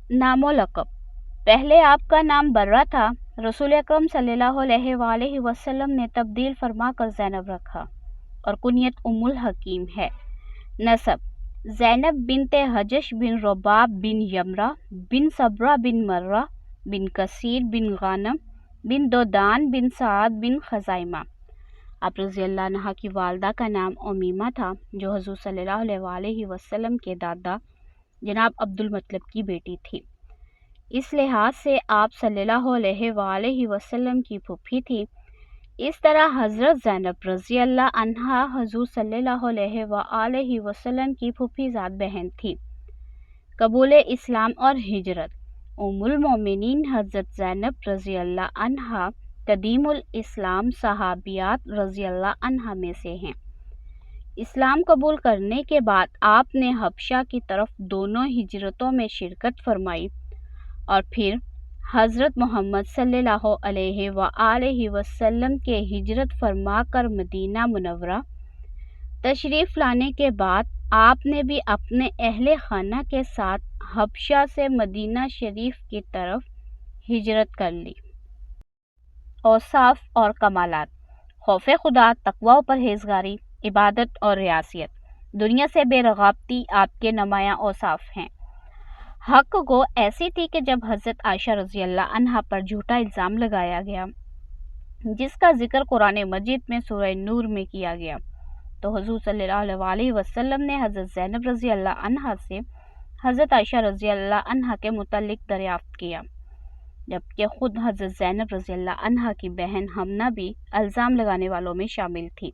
नामो लक़ब। पहले आपका नाम बर्रा था, रसूल अकरम सल्लल्लाहु अलैहि वसल्लम ने तब्दील फरमा कर ज़ैनब रखा और कुनियत उम्मुल हकीम है। नसब ज़ैनब बिनते हजश बिन रबाब बिन यमरा बिन सबरा बिन मर्रा बिन कसीर बिन गानम बिन दोदान बिन साद बिन खज़ाइमा। आप रज़ी अल्लाह अन्हा की वालदा का नाम उमीमा था, जो हुज़ूर सल्लल्लाहु अलैहि वसल्लम के दादा जनाब अब्दुल मतलब की बेटी थी। इस लिहाज से आप सल्लल्लाहु अलैहि वसल्लम की फूफी थी। इस तरह हज़रत ज़ैनब रज़ी अल्लाह अन्हा हुज़ूर सल्लल्लाहु अलैहि वसल्लम की फूफी ज़ात बहन थी। कबूल इस्लाम और हिजरत उम्मुल मोमिनीन हज़रत ज़ैनब रज़ी अल्लाह अन्हा कदीमुल इस्लाम सहाबियात रज़ी अल्लाह अन्हा में से हैं। इस्लाम कबूल करने के बाद आपने हबशा की तरफ दोनों हिजरतों में शिरकत फरमाई और फिर हज़रत मोहम्मद सल्लल्लाहु अलैहि वसल्लम के हिजरत फरमा कर मदीना मुनव्वरा तशरीफ़ लाने के बाद आपने भी अपने अहले खाना के साथ हबशा से मदीना शरीफ की तरफ हिजरत कर ली। औसाफ और कमालात खौफ खुदा, तकवा और परहेज़गारी, इबादत और रियासियत, दुनिया से बेरग़ाबती आपके नुमायाँ औसाफ हैं। हक गो ऐसी थी कि जब हज़रत आयशा रज़ी अल्लाह अन्हा पर झूठा इल्ज़ाम लगाया गया, जिसका जिक्र कुरान मजीद में सूरह नूर में किया गया, तो हुज़ूर सल्लल्लाहु अलैहि वसल्लम ने हज़रत ज़ैनब रज़ी अल्लाह अन्हा से हज़रत आयशा रज़ी अल्लाह अन्हा के मुतालिक दरियाफ़्त किया, जबकि ख़ुद हज़रत ज़ैनब रज़ी अल्लाह अन्हा की बहन हमना भी इल्ज़ाम लगाने वालों में शामिल थी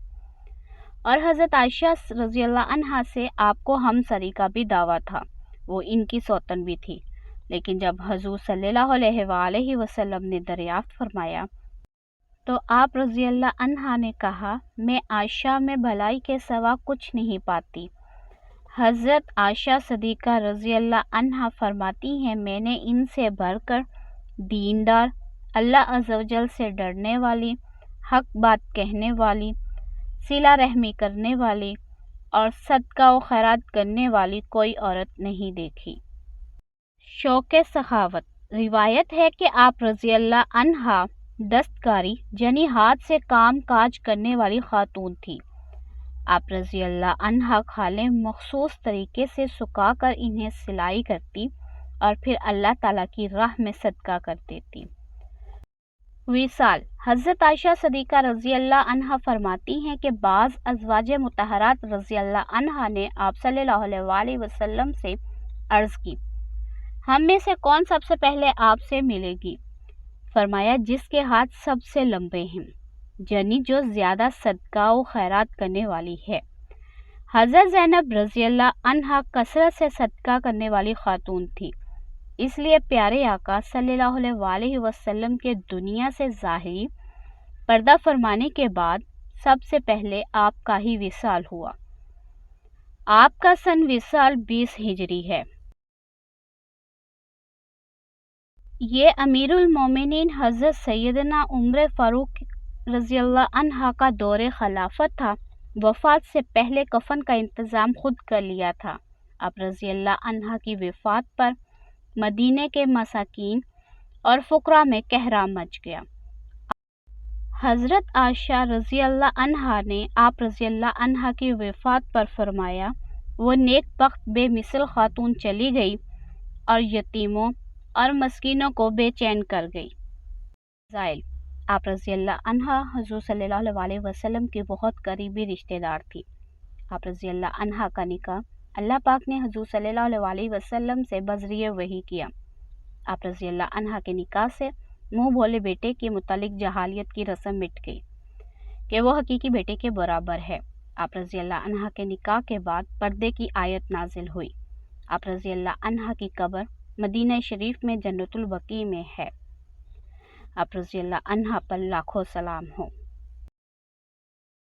और हज़रत आयशा रज़ी अल्लाह अन्हा से आपको हमसरी का भी दावा था। वो इनकी सौतन भी थी। लेकिन जब हुज़ूर सल्लल्लाहु अलैहि वसल्लम ने दरियाफ़्त फरमाया तो आप रज़ी अल्लाह अन्हा ने कहा, मैं आयशा में भलाई के सिवा कुछ नहीं पाती। हज़रत आयशा सदीक़ा रज़ी अल्लाह अन्हा फरमाती हैं, मैंने इनसे बढ़कर दीनदार, अल्लाह अज़्ज़वजल से डरने वाली, हक बात कहने वाली, सिला रहमी करने वाली और सदका व खैरात करने वाली कोई औरत नहीं देखी। शौक़ सखावत रिवायत है कि आप रज़ी अल्लाह अन्हा दस्तकारी यानी हाथ से काम काज करने वाली खातून थी। आप रज़ी अल्लाह अन्हा खालें मखसूस तरीके से सुखा कर इन्हें सिलाई करती और फिर अल्लाह ताला की राह में सदका कर देती। विसाल हज़रत आयशा सदीक़ा रज़ी अल्लाह अन्हा फरमाती हैं कि बाज़ अज़वाज मुतहरात रज़ी अल्लाह अन्हा ने आप सल्लल्लाहु अलैहि वसल्लम से अर्ज़ की, हम में से कौन सबसे पहले आपसे मिलेगी? फरमाया, जिसके हाथ सबसे लंबे हैं, यानी जो ज़्यादा सदका व खैरात करने वाली है। हज़रत ज़ैनब रज़ी अल्लाह अन्हा कसरत से सदका करने वाली खातून थी, इसलिए प्यारे आका सल्लल्लाहु अलैहि वसल्लम के दुनिया से ज़ाहिरी पर्दा फरमाने के बाद सबसे पहले आपका ही विसाल हुआ। आपका सन विसाल 20 हिजरी है। ये अमीरुल मोमिनीन हज़रत सैयदना उम्र फ़ारूक रज़ी अल्लाह अन्हा का दौरे खिलाफत था। वफ़ात से पहले कफ़न का इंतज़ाम खुद कर लिया था। आप रज़ी अल्लाह अन्हा की वफ़ात पर मदीने के मसाकीन और फ़ुक़रा में कहराम मच गया। हज़रत आयशा रज़ी अल्लाह अन्हा ने आप रज़ी अल्लाह अन्हा की वफ़ात पर फरमाया, वो नेक बख्त बेमिसल खातून चली गई और यतीमों और मस्कीनों को बेचैन कर गई। ज़ाइल आप रज़ी अल्लाह अन्हा हुज़ूर सल्लल्लाहु अलैहि वसल्लम की बहुत करीबी रिश्तेदार थी। आप रज़ी अल्लाह अन्हा का निकाह अल्लाह पाक ने हुज़ूर सल्लल्लाहु अलैहि वसल्लम से बज़रिए वही किया। आप रज़ी अल्लाह अन्हा के निकाह से मुँह बोले बेटे के मुतालिक जहालियत की रस्म मिट गई कि वो हकीकी बेटे के बराबर है। आप रज़ी अल्लाह अन्हा के निकाह के बाद पर्दे की आयत नाजिल हुई। आप रज़ी अल्लाह अन्हा की कब्र मदीना शरीफ में जन्नतुल बकी में है। आप रज़ी अल्लाह अन्हा पर लाखों सलाम हो।